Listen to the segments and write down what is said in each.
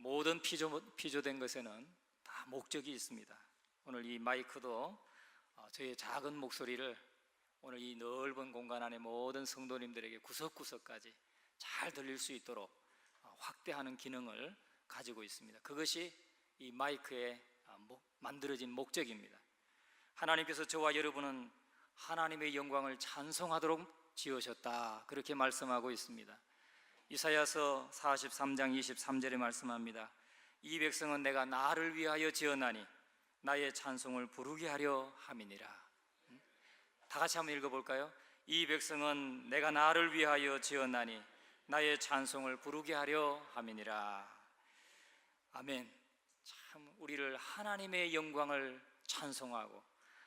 모든 피조된 것에는 다 목적이 있습니다. 오늘 이 마이크도 저의 작은 목소리를 오늘 이 넓은 공간 안에 모든 성도님들에게 구석구석까지 잘 들릴 수 있도록 확대하는 기능을 가지고 있습니다. 그것이 이 마이크의 만들어진 목적입니다. 하나님께서 저와 여러분은 하나님의 영광을 찬송하도록 지으셨다, 그렇게 말씀하고 있습니다. 이사야서 43장 23절에 말씀합니다. 이 백성은 내가 나를 위하여 지었나니 나의 찬송을 부르게 하려 함이니라. 다 같이 한번 읽어볼까요? 이 백성은 내가 나를 위하여 지었나니 나의 찬송을 부르게 하려 함이니라. 아멘. 참 우리를 하나님의 영광을 찬송하고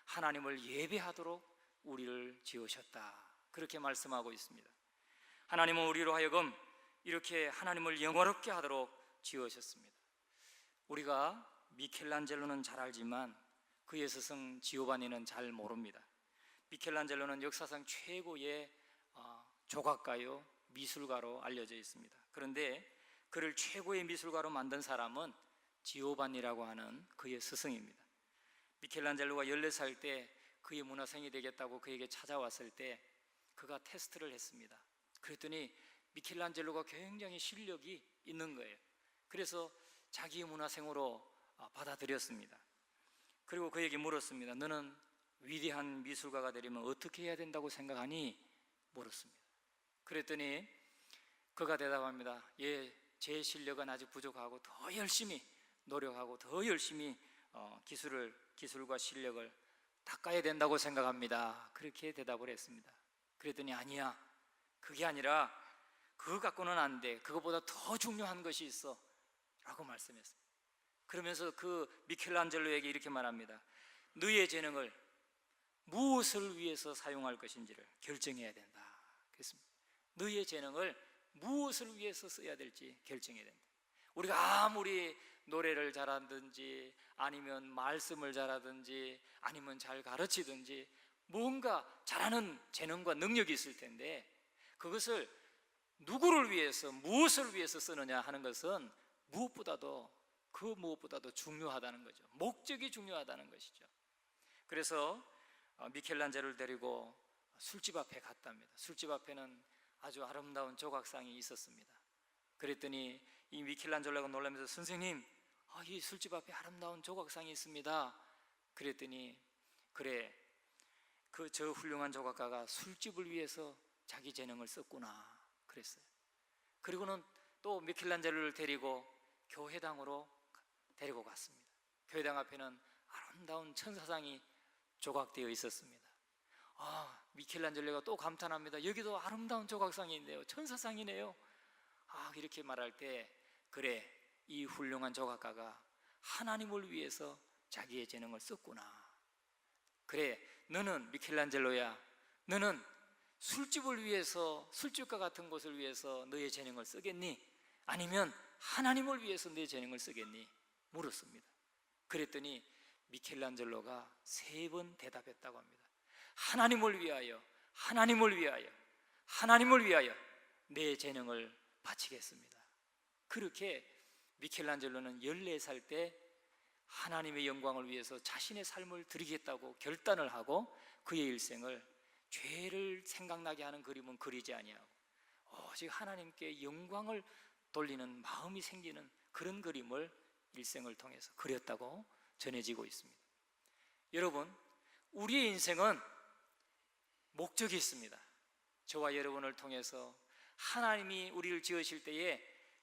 하나님을 예배하도록 우리를 지으셨다, 그렇게 말씀하고 있습니다. 하나님은 우리로 하여금 이렇게 하나님을 영화롭게 하도록 지으셨습니다. 우리가 미켈란젤로는 잘 알지만 그의 스승 지오바니는 잘 모릅니다. 미켈란젤로는 역사상 최고의 조각가요, 미술가로 알려져 있습니다. 그런데 그를 최고의 미술가로 만든 사람은 지오바니라고 하는 그의 스승입니다. 미켈란젤로가 14살 때 그의 문화생이 되겠다고 그에게 찾아왔을 때 그가 테스트를 했습니다. 그랬더니 미켈란젤로가 굉장히 실력이 있는 거예요. 그래서 자기 문화생으로 받아들였습니다. 그리고 그에게 물었습니다. 너는 위대한 미술가가 되려면 어떻게 해야 된다고 생각하니? 물었습니다. 그랬더니 그가 대답합니다. 예, 제 실력은 아직 부족하고 더 열심히 노력하고 더 열심히 기술과 실력을 닦아야 된다고 생각합니다. 그렇게 대답을 했습니다. 그랬더니 아니야, 그게 아니라 그거 갖고는 안 돼, 그거보다 더 중요한 것이 있어 라고 말씀했습니다. 그러면서 그 미켈란젤로에게 이렇게 말합니다. 너의 재능을 무엇을 위해서 사용할 것인지를 결정해야 된다. 그랬습니다. 너의 재능을 무엇을 위해서 써야 될지 결정해야 된다. 우리가 아무리 노래를 잘하든지 아니면 말씀을 잘하든지 아니면 잘 가르치든지 뭔가 잘하는 재능과 능력이 있을 텐데 그것을 누구를 위해서 무엇을 위해서 쓰느냐 하는 것은 무엇보다도 중요하다는 거죠. 목적이 중요하다는 것이죠. 그래서 미켈란젤로를 데리고 술집 앞에 갔답니다. 술집 앞에는 아주 아름다운 조각상이 있었습니다. 그랬더니 이 미켈란젤로가 놀라면서 선생님, 이 술집 앞에 아름다운 조각상이 있습니다. 그랬더니 그래, 저 훌륭한 조각가가 술집을 위해서 자기 재능을 썼구나 그랬어요. 그리고는 또 미켈란젤로를 데리고 교회당으로 데리고 갔습니다. 교회당 앞에는 아름다운 천사상이 조각되어 있었습니다. 미켈란젤로가 또 감탄합니다. 여기도 아름다운 조각상이 있네요. 천사상이네요. 이렇게 말할 때 그래, 이 훌륭한 조각가가 하나님을 위해서 자기의 재능을 썼구나. 그래, 너는 미켈란젤로야, 너는 술집을 위해서, 술집과 같은 곳을 위해서 너의 재능을 쓰겠니? 아니면 하나님을 위해서 너의 재능을 쓰겠니? 물었습니다. 그랬더니 미켈란젤로가 3번 대답했다고 합니다. 하나님을 위하여, 하나님을 위하여, 하나님을 위하여 내 재능을 바치겠습니다. 그렇게 미켈란젤로는 14살 때 하나님의 영광을 위해서 자신의 삶을 드리겠다고 결단을 하고 그의 일생을 죄를 생각나게 하는 그림은 그리지 아니하고 오직 하나님께 영광을 돌리는 마음이 생기는 그런 그림을 일생을 통해서 그렸다고 전해지고 있습니다. 여러분, 우리의 인생은 목적이 있습니다. 저와 여러분을 통해서 하나님이 우리를 지으실 때에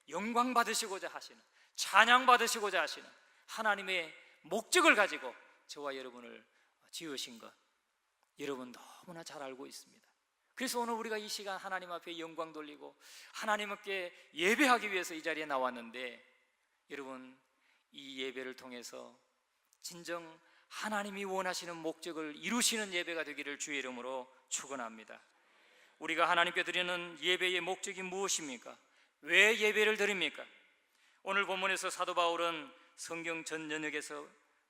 영광 받으시고자 하시는, 찬양 받으시고자 하시는 하나님의 목적을 가지고 저와 여러분을 지으신 것 여러분 너무나 잘 알고 있습니다. 그래서 오늘 우리가 이 시간 하나님 앞에 영광 돌리고 하나님께 예배하기 위해서 이 자리에 나왔는데, 여러분 이 예배를 통해서 진정 하나님이 원하시는 목적을 이루시는 예배가 되기를 주의 이름으로 축원합니다. 우리가 하나님께 드리는 예배의 목적이 무엇입니까? 왜 예배를 드립니까? 오늘 본문에서 사도 바울은 성경 전 연역에서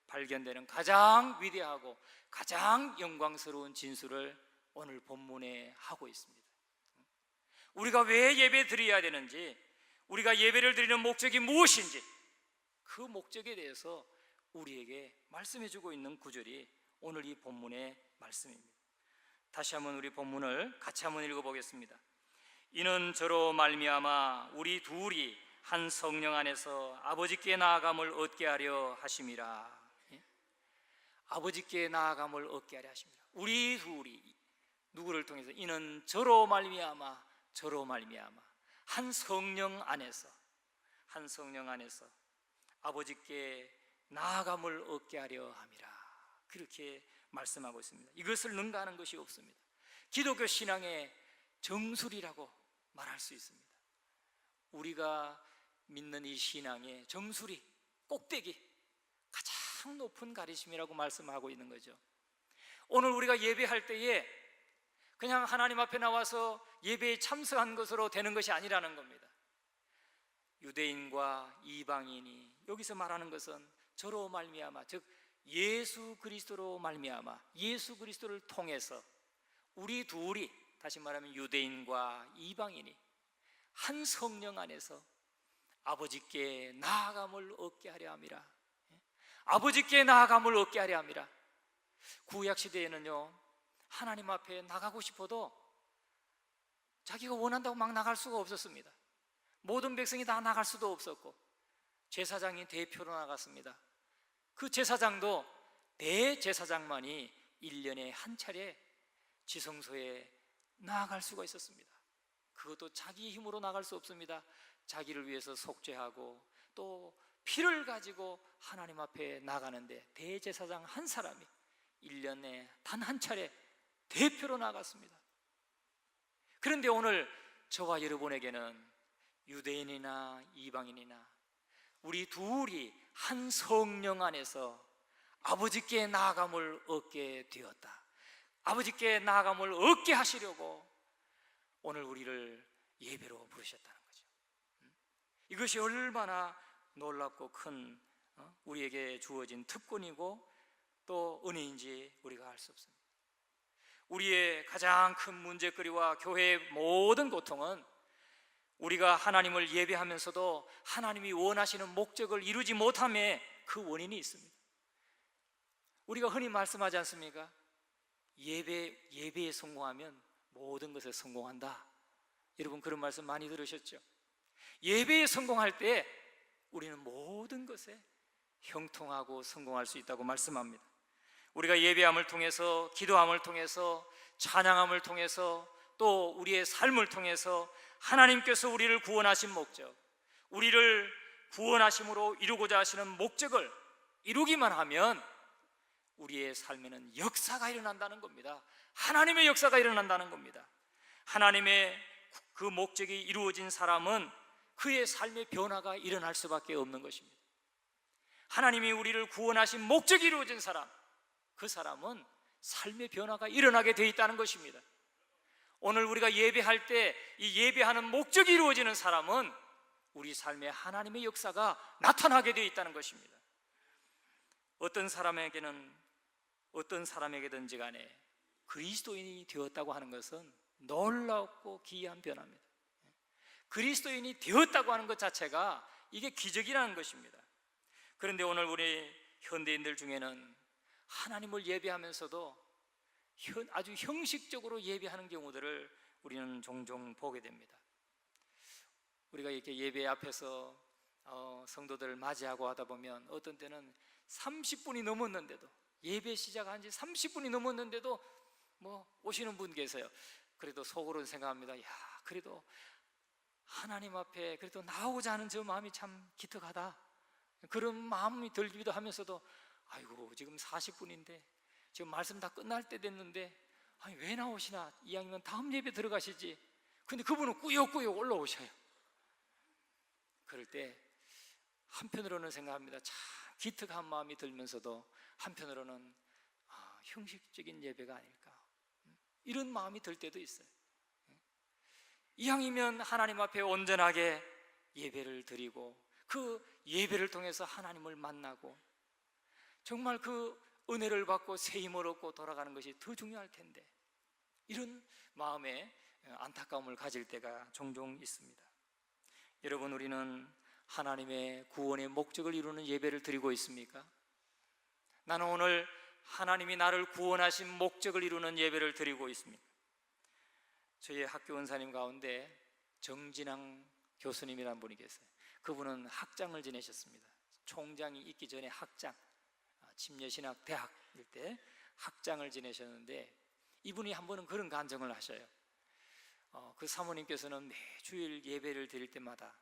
발견되는 가장 위대하고 가장 영광스러운 진술을 오늘 본문에 하고 있습니다. 우리가 왜 예배 드려야 되는지, 우리가 예배를 드리는 목적이 무엇인지, 그 목적에 대해서 우리에게 말씀해주고 있는 구절이 오늘 이 본문의 말씀입니다. 다시 한번 우리 본문을 같이 한번 읽어보겠습니다. 이는 저로 말미암아 우리 둘이 한 성령 안에서 아버지께 나아감을 얻게 하려 하심이라. 아버지께 나아감을 얻게 하려 하십니다. 우리 둘이 누구를 통해서? 이는 저로 말미암아 한 성령 안에서 아버지께 나아감을 얻게 하려 함이라. 그렇게 말씀하고 있습니다. 이것을 능가하는 것이 없습니다. 기독교 신앙의 정수리라고 말할 수 있습니다. 우리가 믿는 이 신앙의 정수리, 꼭대기, 가장 높은 가르침이라고 말씀하고 있는 거죠. 오늘 우리가 예배할 때에 그냥 하나님 앞에 나와서 예배에 참석한 것으로 되는 것이 아니라는 겁니다. 유대인과 이방인이, 여기서 말하는 것은 저로 말미암아, 즉 예수 그리스도로 말미암아, 예수 그리스도를 통해서 우리 둘이, 다시 말하면 유대인과 이방인이 한 성령 안에서 아버지께 나아감을 얻게 하려 함이라. 아버지께 나아감을 얻게 하려 함이라. 구약 시대에는요, 하나님 앞에 나가고 싶어도 자기가 원한다고 막 나갈 수가 없었습니다. 모든 백성이 다 나갈 수도 없었고, 제사장이 대표로 나갔습니다. 그 제사장도 대제사장만이 1년에 한 차례 지성소에 나아갈 수가 있었습니다. 그것도 자기 힘으로 나갈 수 없습니다. 자기를 위해서 속죄하고 또 피를 가지고 하나님 앞에 나가는데 대제사장 한 사람이 1년에 단 한 차례 대표로 나갔습니다. 그런데 오늘 저와 여러분에게는 유대인이나 이방인이나 우리 둘이 한 성령 안에서 아버지께 나아감을 얻게 되었다. 아버지께 나아감을 얻게 하시려고 오늘 우리를 예배로 부르셨다는 거죠. 이것이 얼마나 놀랍고 큰 우리에게 주어진 특권이고 또 은혜인지 우리가 알 수 없습니다. 우리의 가장 큰 문제거리와 교회의 모든 고통은 우리가 하나님을 예배하면서도 하나님이 원하시는 목적을 이루지 못함에 그 원인이 있습니다. 우리가 흔히 말씀하지 않습니까? 예배에 성공하면 모든 것에 성공한다. 여러분 그런 말씀 많이 들으셨죠? 예배에 성공할 때 우리는 모든 것에 형통하고 성공할 수 있다고 말씀합니다. 우리가 예배함을 통해서, 기도함을 통해서, 찬양함을 통해서, 또 우리의 삶을 통해서 하나님께서 우리를 구원하신 목적, 우리를 구원하심으로 이루고자 하시는 목적을 이루기만 하면 우리의 삶에는 역사가 일어난다는 겁니다. 하나님의 역사가 일어난다는 겁니다. 하나님의 그 목적이 이루어진 사람은 그의 삶의 변화가 일어날 수밖에 없는 것입니다. 하나님이 우리를 구원하신 목적이 이루어진 사람, 그 사람은 삶의 변화가 일어나게 되어 있다는 것입니다. 오늘 우리가 예배할 때 이 예배하는 목적이 이루어지는 사람은 우리 삶에 하나님의 역사가 나타나게 되어 있다는 것입니다. 어떤 사람에게든지 간에 그리스도인이 되었다고 하는 것은 놀랍고 기이한 변화입니다. 그리스도인이 되었다고 하는 것 자체가 이게 기적이라는 것입니다. 그런데 오늘 우리 현대인들 중에는 하나님을 예배하면서도 아주 형식적으로 예배하는 경우들을 우리는 종종 보게 됩니다. 우리가 이렇게 예배 앞에서 성도들을 맞이하고 하다 보면 어떤 때는 30분이 넘었는데도, 예배 시작한 지 30분이 넘었는데도 오시는 분 계세요. 그래도 속으로는 생각합니다. 야, 그래도 하나님 앞에 그래도 나오고자 하는 저 마음이 참 기특하다. 그런 마음이 들기도 하면서도 아이고 지금 40분인데 지금 말씀 다 끝날 때 됐는데 아니 왜 나오시나, 이왕이면 다음 예배 들어가시지. 근데 그분은 꾸역꾸역 올라오셔요. 그럴 때 한편으로는 생각합니다. 참 기특한 마음이 들면서도 한편으로는 형식적인 예배가 아닐까, 이런 마음이 들 때도 있어요. 이왕이면 하나님 앞에 온전하게 예배를 드리고 그 예배를 통해서 하나님을 만나고 정말 그 은혜를 받고 새 힘을 얻고 돌아가는 것이 더 중요할 텐데, 이런 마음에 안타까움을 가질 때가 종종 있습니다. 여러분, 우리는 하나님의 구원의 목적을 이루는 예배를 드리고 있습니까? 나는 오늘 하나님이 나를 구원하신 목적을 이루는 예배를 드리고 있습니다. 저희 학교 원사님 가운데 정진항 교수님이라는 분이 계세요. 그분은 학장을 지내셨습니다. 총장이 있기 전에 학장, 침례신학 대학일 때 학장을 지내셨는데, 이분이 한 번은 그런 간증을 하셔요. 그 사모님께서는 매 주일 예배를 드릴 때마다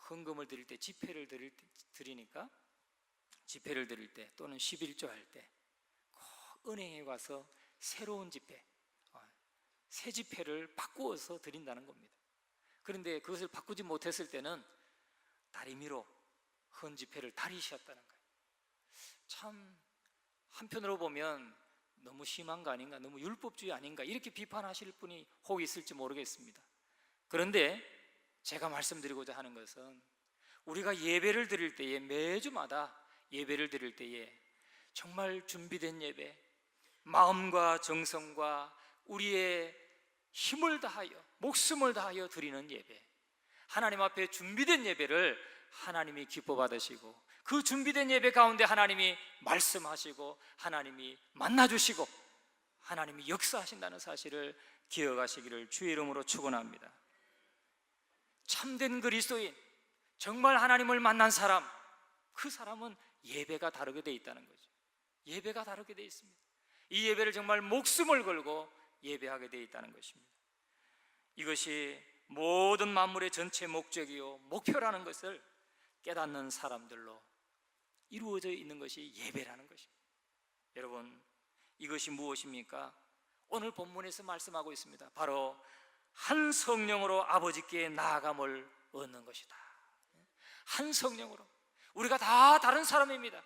헌금을 드릴 때, 집회를 드리니까 집회를 드릴 때 또는 11조 할 때 꼭 은행에 가서 새로운 집회, 새 집회를 바꾸어서 드린다는 겁니다. 그런데 그것을 바꾸지 못했을 때는 다리미로 헌 집회를 다리셨다는 거예요. 참 한편으로 보면 너무 심한 거 아닌가, 너무 율법주의 아닌가, 이렇게 비판하실 분이 혹 있을지 모르겠습니다. 그런데 제가 말씀드리고자 하는 것은, 우리가 예배를 드릴 때에, 매주마다 예배를 드릴 때에 정말 준비된 예배, 마음과 정성과 우리의 힘을 다하여, 목숨을 다하여 드리는 예배, 하나님 앞에 준비된 예배를 하나님이 기뻐 받으시고, 그 준비된 예배 가운데 하나님이 말씀하시고, 하나님이 만나주시고, 하나님이 역사하신다는 사실을 기억하시기를 주의 이름으로 축원합니다. 참된 그리스도인, 정말 하나님을 만난 사람, 그 사람은 예배가 다르게 돼 있다는 거죠. 예배가 다르게 돼 있습니다. 이 예배를 정말 목숨을 걸고 예배하게 돼 있다는 것입니다. 이것이 모든 만물의 전체 목적이요 목표라는 것을 깨닫는 사람들로 이루어져 있는 것이 예배라는 것입니다. 여러분, 이것이 무엇입니까? 오늘 본문에서 말씀하고 있습니다. 바로 한 성령으로 아버지께 나아감을 얻는 것이다. 한 성령으로. 우리가 다 다른 사람입니다.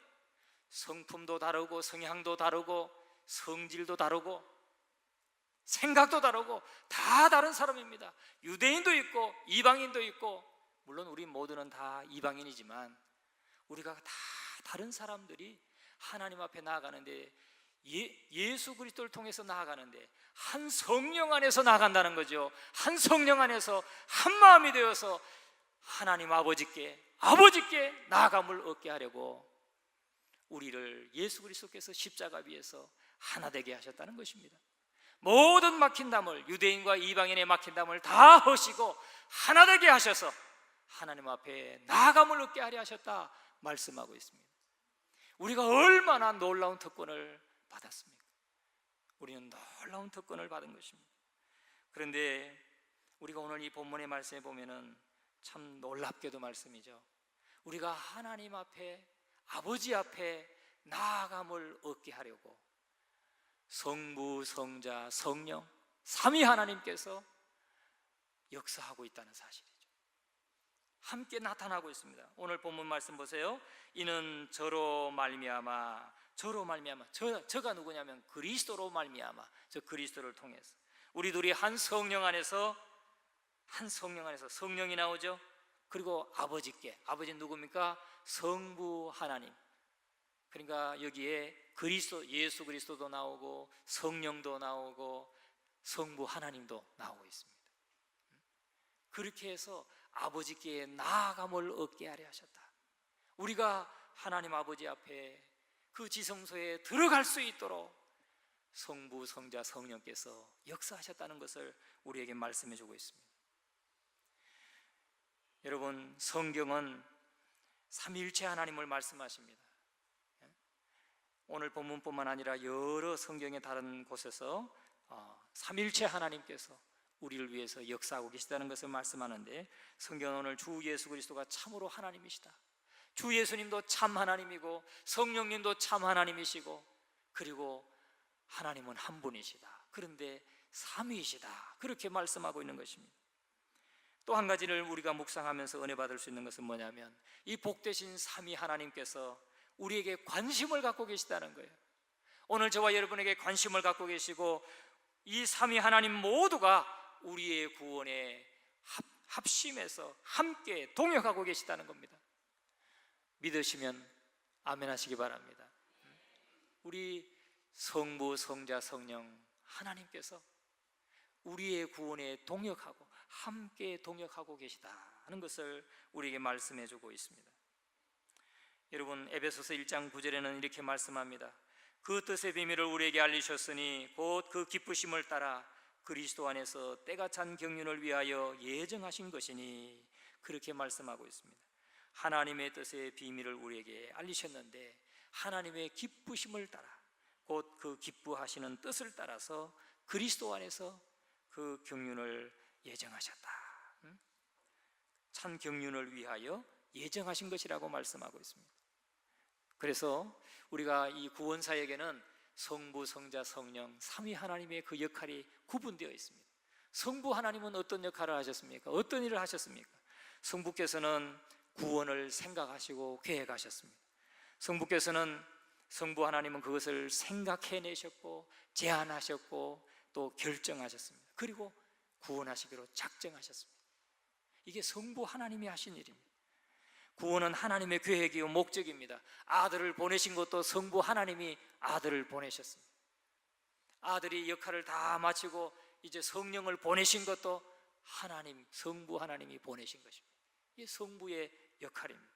성품도 다르고, 성향도 다르고, 성질도 다르고, 생각도 다르고, 다 다른 사람입니다. 유대인도 있고 이방인도 있고, 물론 우리 모두는 다 이방인이지만 우리가 다 다른 사람들이 하나님 앞에 나아가는데, 예수 그리스도를 통해서 나아가는데 한 성령 안에서 나아간다는 거죠. 한 성령 안에서 한 마음이 되어서 하나님 아버지께 나아감을 얻게 하려고 우리를 예수 그리스도께서 십자가 위에서 하나 되게 하셨다는 것입니다. 모든 막힌 담을, 유대인과 이방인의 막힌 담을 다 허시고 하나 되게 하셔서 하나님 앞에 나아감을 얻게 하려 하셨다 말씀하고 있습니다. 우리가 얼마나 놀라운 특권을 받았습니까? 우리는 놀라운 특권을 받은 것입니다. 그런데 우리가 오늘 이 본문의 말씀에 보면은 참 놀랍게도 말씀이죠. 우리가 하나님 앞에, 아버지 앞에 나아감을 얻게 하려고 성부, 성자, 성령 삼위 하나님께서 역사하고 있다는 사실이죠. 함께 나타나고 있습니다. 오늘 본문 말씀 보세요. 이는 저로 말미암아, 저가 누구냐면 그리스도로 말미암아, 저 그리스도를 통해서 우리 둘이 한 성령 안에서 성령이 나오죠. 그리고 아버지께, 아버지는 누굽니까? 성부 하나님. 그러니까 여기에 그리스도, 예수 그리스도도 나오고 성령도 나오고 성부 하나님도 나오고 있습니다. 그렇게 해서 아버지께 나아감을 얻게 하려 하셨다. 우리가 하나님 아버지 앞에 그 지성소에 들어갈 수 있도록 성부, 성자, 성령께서 역사하셨다는 것을 우리에게 말씀해 주고 있습니다. 여러분, 성경은 삼위일체 하나님을 말씀하십니다. 오늘 본문뿐만 아니라 여러 성경의 다른 곳에서 삼위일체 하나님께서 우리를 위해서 역사하고 계시다는 것을 말씀하는데, 성경은 오늘 주 예수 그리스도가 참으로 하나님이시다, 주 예수님도 참 하나님이고 성령님도 참 하나님이시고, 그리고 하나님은 한 분이시다, 그런데 삼위이시다, 그렇게 말씀하고 있는 것입니다. 또 한 가지를 우리가 묵상하면서 은혜 받을 수 있는 것은 뭐냐면, 이 복되신 삼위 하나님께서 우리에게 관심을 갖고 계시다는 거예요. 오늘 저와 여러분에게 관심을 갖고 계시고, 이 삼위 하나님 모두가 우리의 구원에 합심해서 함께 동역하고 계시다는 겁니다. 믿으시면 아멘 하시기 바랍니다. 우리 성부, 성자, 성령 하나님께서 우리의 구원에 동역하고 함께 동역하고 계시다라는 하는 것을 우리에게 말씀해 주고 있습니다. 여러분, 에베소서 1장 9절에는 이렇게 말씀합니다. 그 뜻의 비밀을 우리에게 알리셨으니 곧 그 기쁘심을 따라 그리스도 안에서 때가 찬 경륜을 위하여 예정하신 것이니, 그렇게 말씀하고 있습니다. 하나님의 뜻의 비밀을 우리에게 알리셨는데 하나님의 기쁘심을 따라, 곧 그 기뻐하시는 뜻을 따라서 그리스도 안에서 그 경륜을 예정하셨다. 찬 경륜을 위하여 예정하신 것이라고 말씀하고 있습니다. 그래서 우리가 이 구원사에게는 성부, 성자, 성령 삼위 하나님의 그 역할이 구분되어 있습니다. 성부 하나님은 어떤 역할을 하셨습니까? 어떤 일을 하셨습니까? 성부께서는 구원을 생각하시고 계획하셨습니다. 성부 하나님은 그것을 생각해내셨고 제안하셨고 또 결정하셨습니다. 그리고 구원하시기로 작정하셨습니다. 이게 성부 하나님이 하신 일입니다. 구원은 하나님의 계획이요 목적입니다. 아들을 보내신 것도 성부 하나님이 아들을 보내셨습니다. 아들이 역할을 다 마치고 이제 성령을 보내신 것도 하나님, 성부 하나님이 보내신 것입니다. 이게 성부의 역할입니다.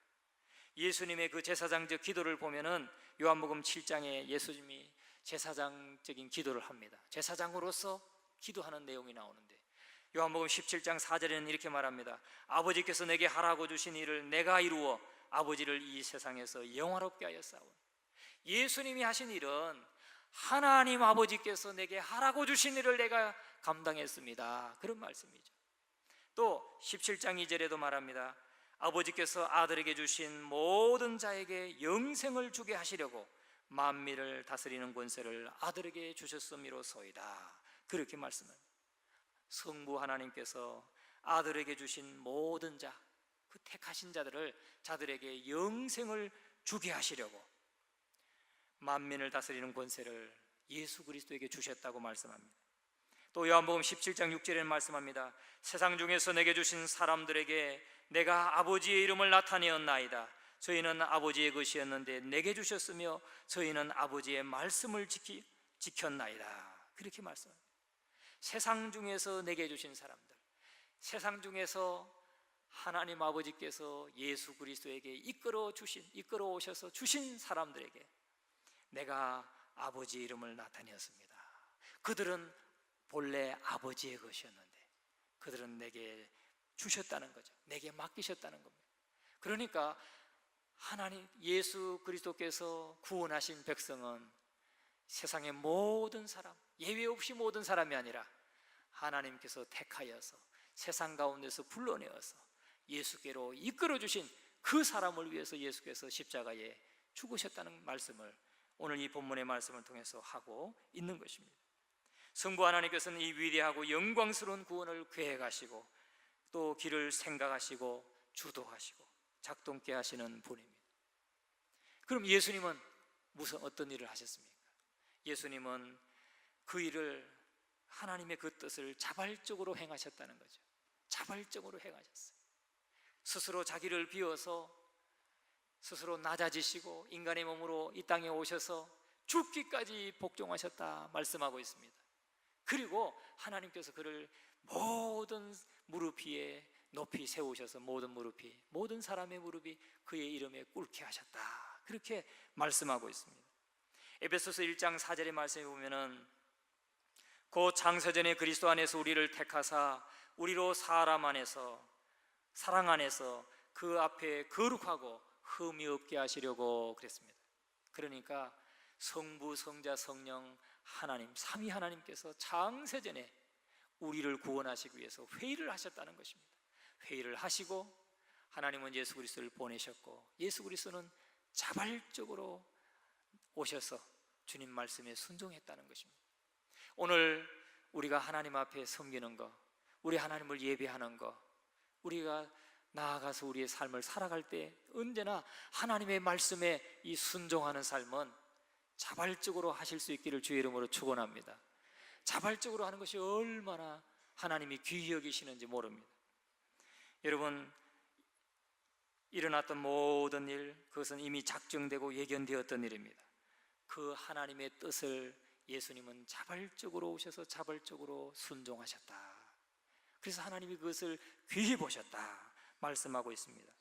예수님의 그 제사장적 기도를 보면은 요한복음 7장에 예수님이 제사장적인 기도를 합니다. 제사장으로서 기도하는 내용이 나오는데 요한복음 17장 4절에는 이렇게 말합니다. 아버지께서 내게 하라고 주신 일을 내가 이루어 아버지를 이 세상에서 영화롭게 하여 싸우니, 예수님이 하신 일은 하나님 아버지께서 내게 하라고 주신 일을 내가 감당했습니다. 그런 말씀이죠. 또 17장 2절에도 말합니다. 아버지께서 아들에게 주신 모든 자에게 영생을 주게 하시려고 만민을 다스리는 권세를 아들에게 주셨음이로소이다. 그렇게 말씀합니다. 성부 하나님께서 아들에게 주신 모든 자, 그 택하신 자들에게 영생을 주게 하시려고 만민을 다스리는 권세를 예수 그리스도에게 주셨다고 말씀합니다. 또 요한복음 17장 6절에는 말씀합니다. 세상 중에서 내게 주신 사람들에게 내가 아버지의 이름을 나타내었나이다. 저희는 아버지의 것이었는데 내게 주셨으며 저희는 아버지의 말씀을 지켰나이다. 그렇게 말씀합니다. 세상 중에서 내게 주신 사람들, 세상 중에서 하나님 아버지께서 예수 그리스도에게 이끌어 오셔서 주신 사람들에게 내가 아버지의 이름을 나타내었습니다. 그들은 본래 아버지의 것이었는데 그들은 내게 주셨다는 거죠. 내게 맡기셨다는 겁니다. 그러니까 하나님 예수 그리스도께서 구원하신 백성은 세상의 모든 사람, 예외 없이 모든 사람이 아니라 하나님께서 택하여서 세상 가운데서 불러내어서 예수께로 이끌어 주신 그 사람을 위해서 예수께서 십자가에 죽으셨다는 말씀을 오늘 이 본문의 말씀을 통해서 하고 있는 것입니다. 성부 하나님께서는 이 위대하고 영광스러운 구원을 계획하시고 또 길을 생각하시고 주도하시고 작동케 하시는 분입니다. 그럼 예수님은 무슨 어떤 일을 하셨습니까? 예수님은 그 일을 하나님의 그 뜻을 자발적으로 행하셨다는 거죠. 자발적으로 행하셨어요. 스스로 자기를 비워서 스스로 낮아지시고 인간의 몸으로 이 땅에 오셔서 죽기까지 복종하셨다 말씀하고 있습니다. 그리고 하나님께서 그를 모든 무릎 위에 높이 세우셔서 모든 사람의 무릎이 그의 이름에 꿇게 하셨다. 그렇게 말씀하고 있습니다. 에베소서 1장 4절의 말씀에 보면은 곧 창세전에 그리스도 안에서 우리를 택하사 우리로 사랑 안에서 그 앞에 거룩하고 흠이 없게 하시려고 그랬습니다. 그러니까 성부, 성자, 성령 하나님 삼위 하나님께서 창세전에 우리를 구원하시기 위해서 회의를 하셨다는 것입니다. 회의를 하시고 하나님은 예수 그리스도를 보내셨고 예수 그리스도는 자발적으로 오셔서 주님 말씀에 순종했다는 것입니다. 오늘 우리가 하나님 앞에 섬기는 것, 우리 하나님을 예배하는 것, 우리가 나아가서 우리의 삶을 살아갈 때 언제나 하나님의 말씀에 이 순종하는 삶은 자발적으로 하실 수 있기를 주의 이름으로 축원합니다. 자발적으로 하는 것이 얼마나 하나님이 귀히 여기시는지 모릅니다. 여러분, 일어났던 모든 일, 그것은 이미 작정되고 예견되었던 일입니다. 그 하나님의 뜻을 예수님은 자발적으로 오셔서 자발적으로 순종하셨다. 그래서 하나님이 그것을 귀히 보셨다 말씀하고 있습니다.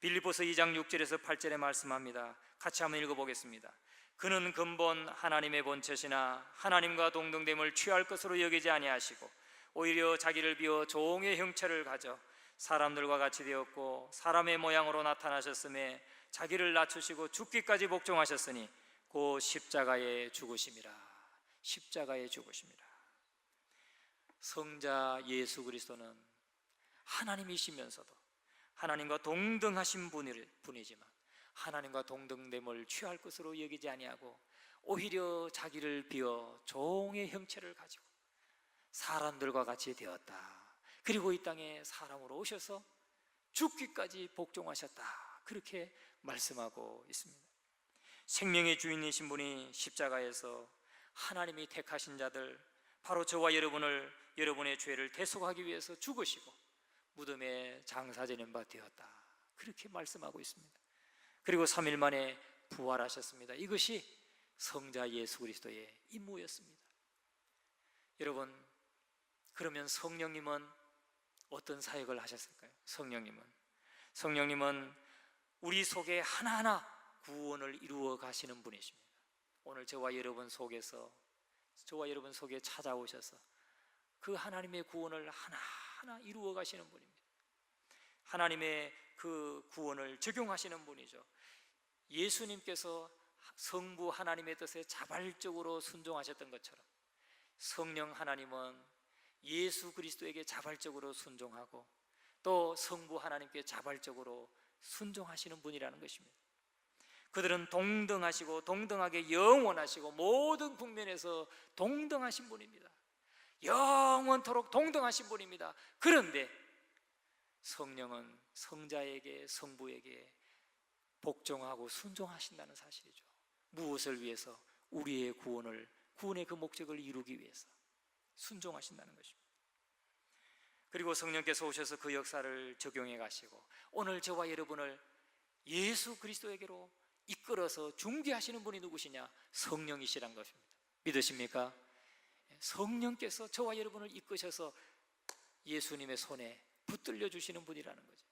빌립보서 2장 6절에서 8절에 말씀합니다. 같이 한번 읽어보겠습니다. 그는 근본 하나님의 본체시나 하나님과 동등됨을 취할 것으로 여기지 아니하시고 오히려 자기를 비워 종의 형체를 가져 사람들과 같이 되었고 사람의 모양으로 나타나셨음에 자기를 낮추시고 죽기까지 복종하셨으니 곧 십자가에 죽으심이라. 십자가에 죽으심이라. 성자 예수 그리스도는 하나님이시면서도 하나님과 동등하신 분이지만 하나님과 동등됨을 취할 것으로 여기지 아니하고 오히려 자기를 비워 종의 형체를 가지고 사람들과 같이 되었다. 그리고 이 땅에 사람으로 오셔서 죽기까지 복종하셨다. 그렇게 말씀하고 있습니다. 생명의 주인이신 분이 십자가에서 하나님이 택하신 자들, 바로 저와 여러분의 죄를 대속하기 위해서 죽으시고 무덤에 장사지는 바 되었다. 그렇게 말씀하고 있습니다. 그리고 3일 만에 부활하셨습니다. 이것이 성자 예수 그리스도의 임무였습니다. 여러분, 그러면 성령님은 어떤 사역을 하셨을까요? 성령님은 우리 속에 하나하나 구원을 이루어 가시는 분이십니다. 오늘 저와 여러분 속에 찾아오셔서 그 하나님의 구원을 하나하나 이루어 가시는 분입니다. 하나님의 그 구원을 적용하시는 분이죠. 예수님께서 성부 하나님의 뜻에 자발적으로 순종하셨던 것처럼 성령 하나님은 예수 그리스도에게 자발적으로 순종하고 또 성부 하나님께 자발적으로 순종하시는 분이라는 것입니다. 그들은 동등하시고 동등하게 영원하시고 모든 국면에서 동등하신 분입니다. 영원토록 동등하신 분입니다. 그런데 성령은 성자에게 성부에게 복종하고 순종하신다는 사실이죠. 무엇을 위해서? 우리의 구원의 그 목적을 이루기 위해서 순종하신다는 것입니다. 그리고 성령께서 오셔서 그 역사를 적용해 가시고 오늘 저와 여러분을 예수 그리스도에게로 이끌어서 중재하시는 분이 누구시냐? 성령이시란 것입니다. 믿으십니까? 성령께서 저와 여러분을 이끄셔서 예수님의 손에 붙들려 주시는 분이라는 거죠.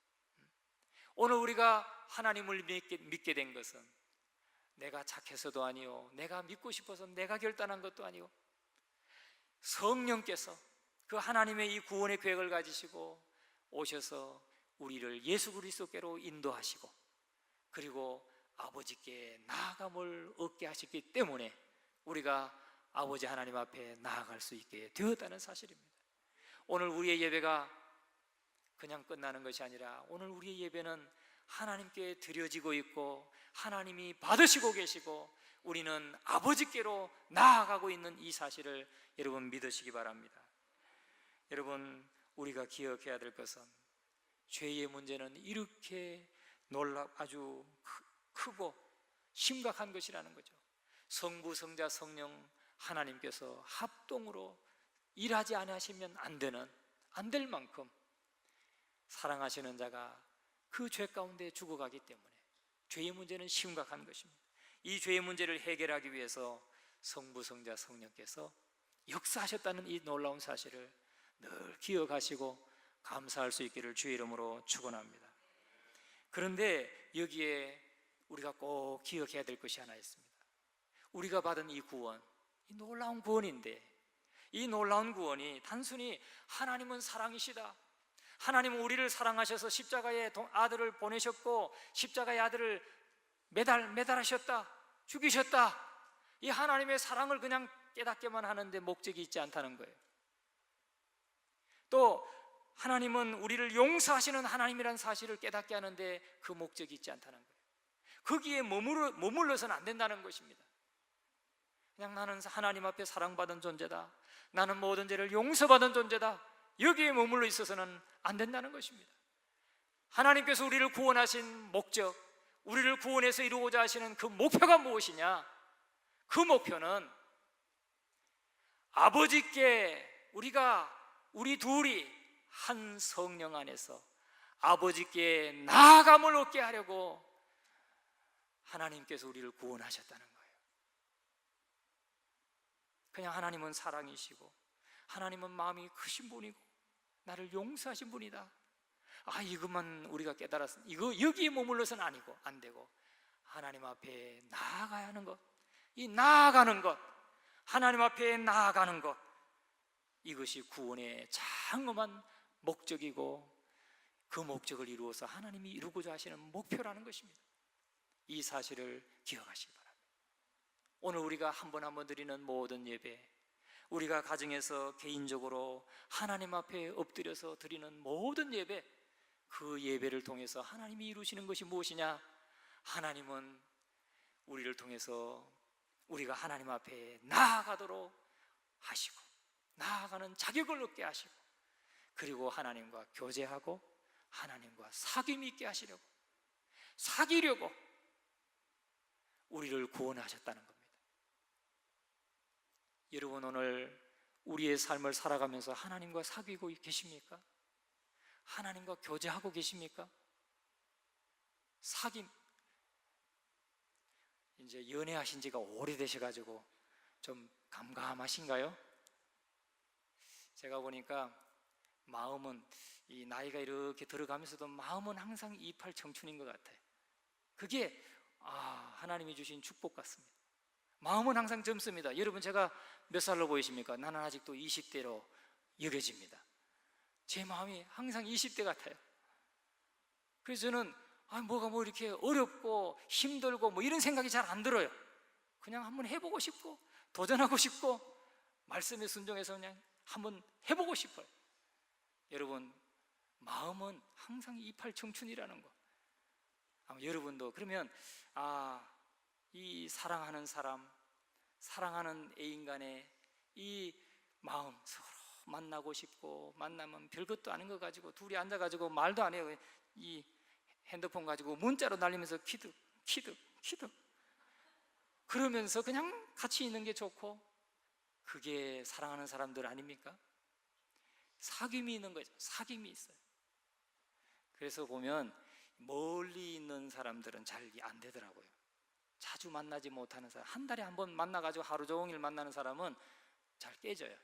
오늘 우리가 하나님을 믿게 된 것은 내가 착해서도 아니요, 내가 믿고 싶어서 내가 결단한 것도 아니요, 성령께서 그 하나님의 이 구원의 계획을 가지시고 오셔서 우리를 예수 그리스도께로 인도하시고 그리고 아버지께 나아감을 얻게 하셨기 때문에 우리가 아버지 하나님 앞에 나아갈 수 있게 되었다는 사실입니다. 오늘 우리의 예배가 그냥 끝나는 것이 아니라 오늘 우리의 예배는 하나님께 드려지고 있고 하나님이 받으시고 계시고 우리는 아버지께로 나아가고 있는 이 사실을 여러분 믿으시기 바랍니다. 여러분, 우리가 기억해야 될 것은 죄의 문제는 이렇게 아주 크고 심각한 것이라는 거죠. 성부, 성자, 성령 하나님께서 합동으로 일하지 않으시면 안 될 만큼 사랑하시는 자가 그 죄 가운데 죽어가기 때문에 죄의 문제는 심각한 것입니다. 이 죄의 문제를 해결하기 위해서 성부, 성자, 성령께서 역사하셨다는 이 놀라운 사실을 늘 기억하시고 감사할 수 있기를 주의 이름으로 축원합니다. 그런데 여기에 우리가 꼭 기억해야 될 것이 하나 있습니다. 우리가 받은 이 구원, 이 놀라운 구원인데 이 놀라운 구원이 단순히 하나님은 사랑이시다, 하나님은 우리를 사랑하셔서 십자가에 아들을 보내셨고 십자가에 아들을 매달하셨다, 죽이셨다, 이 하나님의 사랑을 그냥 깨닫게만 하는데 목적이 있지 않다는 거예요. 또 하나님은 우리를 용서하시는 하나님이라는 사실을 깨닫게 하는데 그 목적이 있지 않다는 거예요. 거기에 머물러서는 안 된다는 것입니다. 그냥 나는 하나님 앞에 사랑받은 존재다, 나는 모든 죄를 용서받은 존재다, 여기에 머물러 있어서는 안 된다는 것입니다. 하나님께서 우리를 구원하신 목적, 우리를 구원해서 이루고자 하시는 그 목표가 무엇이냐? 그 목표는 아버지께 우리 둘이 한 성령 안에서 아버지께 나아감을 얻게 하려고 하나님께서 우리를 구원하셨다는 거예요. 그냥 하나님은 사랑이시고 하나님은 마음이 크신 분이고 나를 용서하신 분이다, 이것만 우리가 깨달았으면 이거 여기에 머물러서는 아니고 안 되고 하나님 앞에 나아가야 하는 것, 이 나아가는 것, 하나님 앞에 나아가는 것, 이것이 구원의 장엄한 목적이고 그 목적을 이루어서 하나님이 이루고자 하시는 목표라는 것입니다. 이 사실을 기억하시기 바랍니다. 오늘 우리가 한 번 한 번 드리는 모든 예배, 우리가 가정에서 개인적으로 하나님 앞에 엎드려서 드리는 모든 예배, 그 예배를 통해서 하나님이 이루시는 것이 무엇이냐? 하나님은 우리를 통해서 우리가 하나님 앞에 나아가도록 하시고 나아가는 자격을 얻게 하시고 그리고 하나님과 교제하고 하나님과 사귐 있게 하시려고, 사귀려고 우리를 구원하셨다는 겁니다. 여러분, 오늘 우리의 삶을 살아가면서 하나님과 사귀고 계십니까? 하나님과 교제하고 계십니까? 사귐, 이제 연애하신 지가 오래되셔가지고 좀 감감하신가요? 제가 보니까 마음은, 이 나이가 이렇게 들어가면서도 마음은 항상 28 청춘인 것 같아요. 그게 하나님이 주신 축복 같습니다. 마음은 항상 젊습니다. 여러분, 제가 몇 살로 보이십니까? 나는 아직도 20대로 여겨집니다. 제 마음이 항상 20대 같아요. 그래서 저는 뭐가 이렇게 어렵고 힘들고 이런 생각이 잘 안 들어요. 그냥 한번 해보고 싶고 도전하고 싶고 말씀에 순종해서 그냥 한번 해보고 싶어요. 여러분, 마음은 항상 28 청춘이라는 거, 아마 여러분도 그러면 이 사랑하는 사람, 사랑하는 애인 간의 이 마음, 서로 만나고 싶고 만나면 별것도 아닌 거 가지고 둘이 앉아가지고 말도 안 해요. 이 핸드폰 가지고 문자로 날리면서 키득 그러면서 그냥 같이 있는 게 좋고, 그게 사랑하는 사람들 아닙니까? 사귐이 있는 거죠. 사귐이 있어요. 그래서 보면 멀리 있는 사람들은 잘 안 되더라고요. 자주 만나지 못하는 사람, 한 달에 한 번 만나가지고 하루 종일 만나는 사람은 잘 깨져요.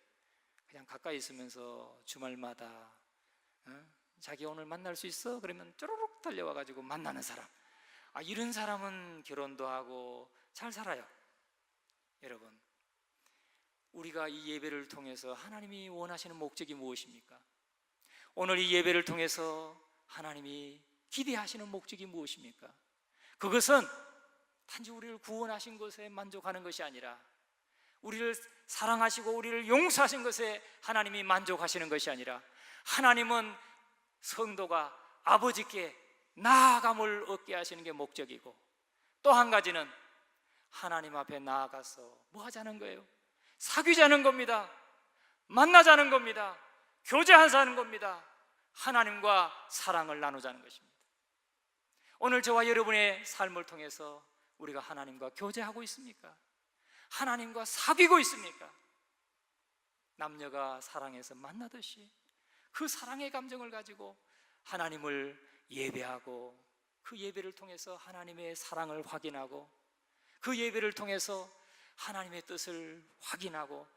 그냥 가까이 있으면서 주말마다 자기 오늘 만날 수 있어? 그러면 쪼르륵 달려와가지고 만나는 사람, 이런 사람은 결혼도 하고 잘 살아요. 여러분, 우리가 이 예배를 통해서 하나님이 원하시는 목적이 무엇입니까? 오늘 이 예배를 통해서 하나님이 기대하시는 목적이 무엇입니까? 그것은 단지 우리를 구원하신 것에 만족하는 것이 아니라, 우리를 사랑하시고 우리를 용서하신 것에 하나님이 만족하시는 것이 아니라, 하나님은 성도가 아버지께 나아감을 얻게 하시는 게 목적이고, 또 한 가지는 하나님 앞에 나아가서 뭐 하자는 거예요? 사귀자는 겁니다. 만나자는 겁니다. 교제하자는 겁니다. 하나님과 사랑을 나누자는 것입니다. 오늘 저와 여러분의 삶을 통해서 우리가 하나님과 교제하고 있습니까? 하나님과 사귀고 있습니까? 남녀가 사랑해서 만나듯이 그 사랑의 감정을 가지고 하나님을 예배하고, 그 예배를 통해서 하나님의 사랑을 확인하고, 그 예배를 통해서 하나님의 뜻을 확인하고,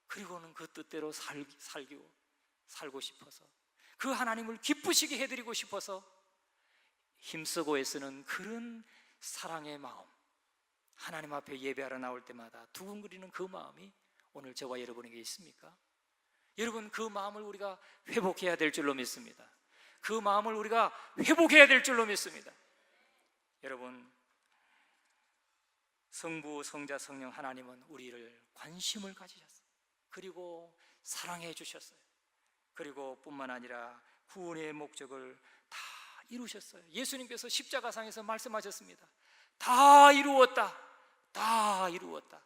그리고는 그 뜻대로 살고 싶어서, 그 하나님을 기쁘시게 해드리고 싶어서 힘쓰고 애쓰는 그런 사랑의 마음, 하나님 앞에 예배하러 나올 때마다 두근거리는 그 마음이 오늘 저와 여러분에게 있습니까? 여러분, 그 마음을 우리가 회복해야 될 줄로 믿습니다. 그 마음을 우리가 회복해야 될 줄로 믿습니다. 여러분, 성부, 성자, 성령 하나님은 우리를 관심을 가지셨어요. 그리고 사랑해 주셨어요. 그리고 뿐만 아니라 구원의 목적을 다 이루셨어요. 예수님께서 십자가상에서 말씀하셨습니다. 다 이루었다. 다 이루었다.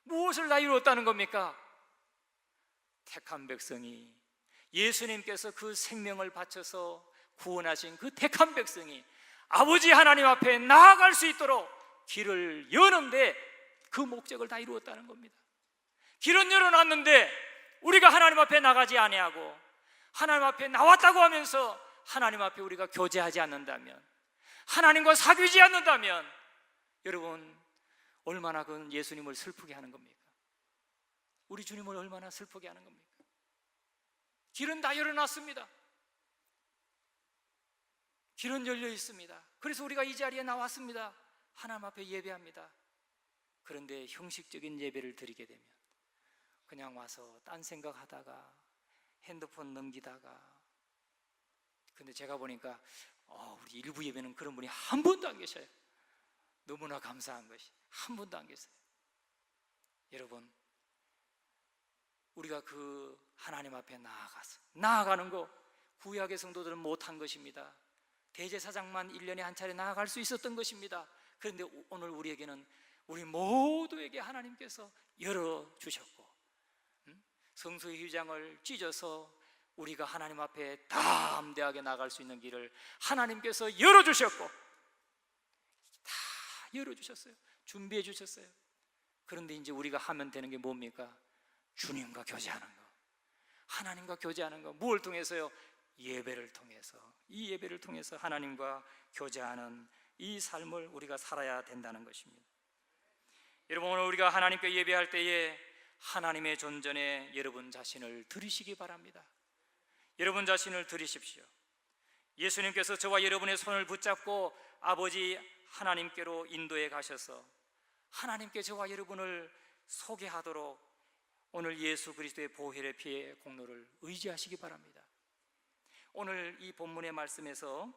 무엇을 다 이루었다는 겁니까? 택한 백성이, 예수님께서 그 생명을 바쳐서 구원하신 그 택한 백성이 아버지 하나님 앞에 나아갈 수 있도록 길을 여는데, 그 목적을 다 이루었다는 겁니다. 길은 열어놨는데 우리가 하나님 앞에 나가지 아니하고 하나님 앞에 나왔다고 하면서 하나님 앞에 우리가 교제하지 않는다면, 하나님과 사귀지 않는다면, 여러분, 얼마나 그 예수님을 슬프게 하는 겁니까? 우리 주님을 얼마나 슬프게 하는 겁니까? 길은 다 열어놨습니다. 길은 열려 있습니다. 그래서 우리가 이 자리에 나왔습니다. 하나님 앞에 예배합니다. 그런데 형식적인 예배를 드리게 되면 그냥 와서 딴 생각하다가 핸드폰 넘기다가, 근데 제가 보니까 우리 일부 예배는 그런 분이 한 분도 안 계셔요. 너무나 감사한 것이 한 분도 안 계세요. 여러분, 우리가 그 하나님 앞에 나아가는 거 구약의 성도들은 못한 것입니다. 대제사장만 1년에 한 차례 나아갈 수 있었던 것입니다. 그런데 오늘 우리에게는, 우리 모두에게 하나님께서 열어주셨고, 성소의 휘장을 찢어서 우리가 하나님 앞에 담대하게 나갈 수 있는 길을 하나님께서 열어주셨고, 다 열어주셨어요. 준비해 주셨어요. 그런데 이제 우리가 하면 되는 게 뭡니까? 주님과 교제하는 거, 하나님과 교제하는 거. 무엇을 통해서요? 예배를 통해서. 이 예배를 통해서 하나님과 교제하는 이 삶을 우리가 살아야 된다는 것입니다. 여러분, 오늘 우리가 하나님께 예배할 때에 하나님의 존전에 여러분 자신을 드리시기 바랍니다. 여러분 자신을 드리십시오. 예수님께서 저와 여러분의 손을 붙잡고 아버지 하나님께로 인도해 가셔서 하나님께 저와 여러분을 소개하도록 오늘 예수 그리스도의 보혈의 피의 공로를 의지하시기 바랍니다. 오늘 이 본문의 말씀에서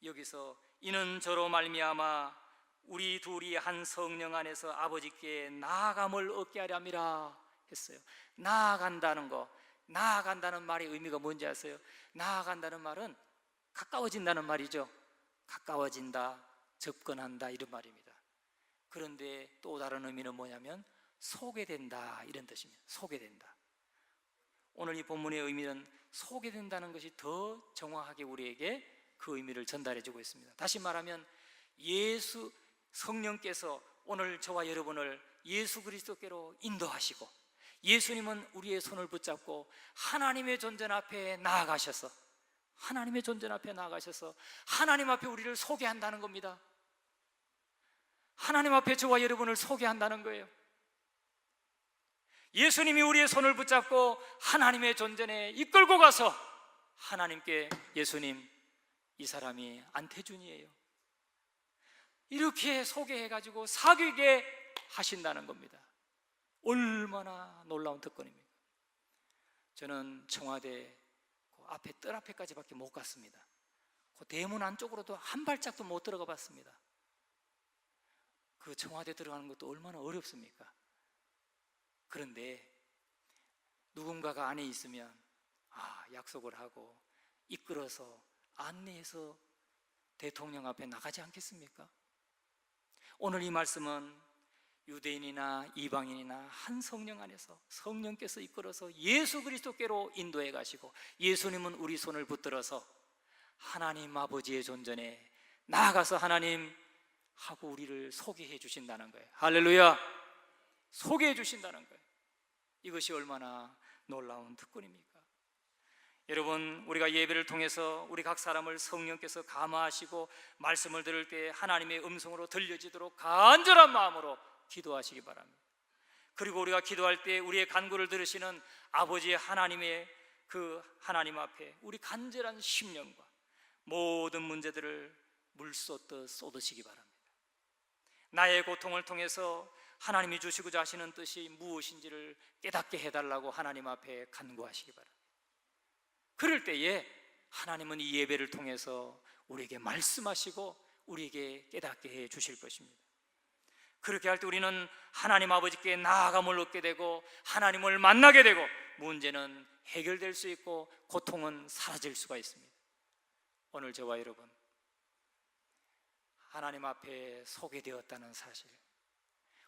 여기서 이는 저로 말미암아 우리 둘이 한 성령 안에서 아버지께 나아감을 얻게 하려 함이라 했어요. 나아간다는 거, 나아간다는 말의 의미가 뭔지 아세요? 나아간다는 말은 가까워진다는 말이죠. 가까워진다, 접근한다, 이런 말입니다. 그런데 또 다른 의미는 뭐냐면 소개된다, 이런 뜻입니다. 소개된다. 오늘 이 본문의 의미는 소개된다는 것이 더 정확하게 우리에게 그 의미를 전달해 주고 있습니다. 다시 말하면 예수 성령께서 오늘 저와 여러분을 예수 그리스도께로 인도하시고, 예수님은 우리의 손을 붙잡고 하나님의 존전 앞에 나아가셔서, 하나님의 존전 앞에 나아가셔서 하나님 앞에 우리를 소개한다는 겁니다. 하나님 앞에 저와 여러분을 소개한다는 거예요. 예수님이 우리의 손을 붙잡고 하나님의 존전에 이끌고 가서 하나님께, 예수님, 이 사람이 안태준이에요, 이렇게 소개해가지고 사귀게 하신다는 겁니다. 얼마나 놀라운 특권입니까? 저는 청와대 그 앞에 뜰 앞에까지밖에 못 갔습니다. 그 대문 안쪽으로도 한 발짝도 못 들어가 봤습니다. 그 청와대 들어가는 것도 얼마나 어렵습니까? 그런데 누군가가 안에 있으면 약속을 하고 이끌어서 안내해서 대통령 앞에 나가지 않겠습니까? 오늘 이 말씀은 유대인이나 이방인이나 한 성령 안에서 성령께서 이끌어서 예수 그리스도께로 인도해 가시고, 예수님은 우리 손을 붙들어서 하나님 아버지의 존전에 나아가서 하나님 하고 우리를 소개해 주신다는 거예요. 할렐루야! 소개해 주신다는 거예요. 이것이 얼마나 놀라운 특권입니까? 여러분, 우리가 예배를 통해서 우리 각 사람을 성령께서 감화하시고 말씀을 들을 때 하나님의 음성으로 들려지도록 간절한 마음으로 기도하시기 바랍니다. 그리고 우리가 기도할 때 우리의 간구를 들으시는 아버지 하나님의 그 하나님 앞에 우리 간절한 심령과 모든 문제들을 물쏟듯 쏟으시기 바랍니다. 나의 고통을 통해서 하나님이 주시고자 하시는 뜻이 무엇인지를 깨닫게 해달라고 하나님 앞에 간구하시기 바랍니다. 그럴 때에 하나님은 이 예배를 통해서 우리에게 말씀하시고 우리에게 깨닫게 해 주실 것입니다. 그렇게 할 때 우리는 하나님 아버지께 나아감을 얻게 되고 하나님을 만나게 되고 문제는 해결될 수 있고 고통은 사라질 수가 있습니다. 오늘 저와 여러분, 하나님 앞에 소개되었다는 사실,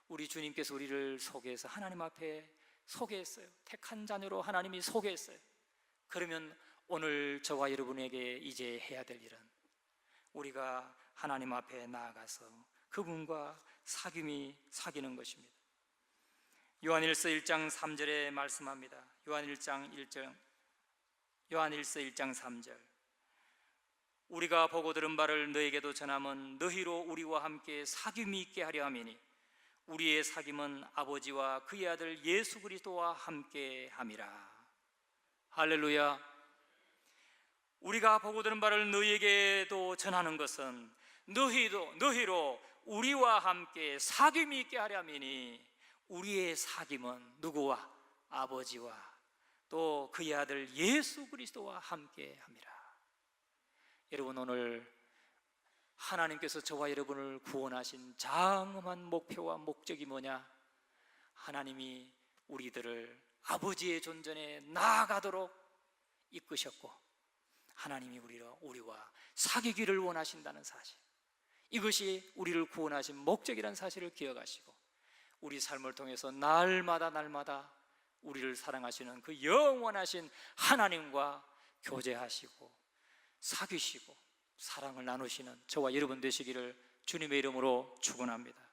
우리 주님께서 우리를 소개해서 하나님 앞에 소개했어요. 택한 자녀로 하나님이 소개했어요. 그러면 오늘 저와 여러분에게 이제 해야 될 일은 우리가 하나님 앞에 나아가서 그분과 사귀는 것입니다. 요한일서 1장 3절에 말씀합니다. 요한일서 1장 3절, 우리가 보고 들은 바를 너에게도 전함은 너희로 우리와 함께 사귐이 있게 하려 함이니 우리의 사귐은 아버지와 그의 아들 예수 그리스도와 함께 함이라. 할렐루야! 우리가 보고 들은 바를 너희에게도 전하는 것은 너희로 우리와 함께 사귐이 있게 하려니니 우리의 사귐은 누구와? 아버지와 또 그의 아들 예수 그리스도와 함께 합니다. 여러분, 오늘 하나님께서 저와 여러분을 구원하신 장엄한 목표와 목적이 뭐냐? 하나님이 우리들을 아버지의 존전에 나아가도록 이끄셨고 하나님이 우리와 사귀기를 원하신다는 사실, 이것이 우리를 구원하신 목적이라는 사실을 기억하시고 우리 삶을 통해서 날마다 우리를 사랑하시는 그 영원하신 하나님과 교제하시고 사귀시고 사랑을 나누시는 저와 여러분 되시기를 주님의 이름으로 축원합니다.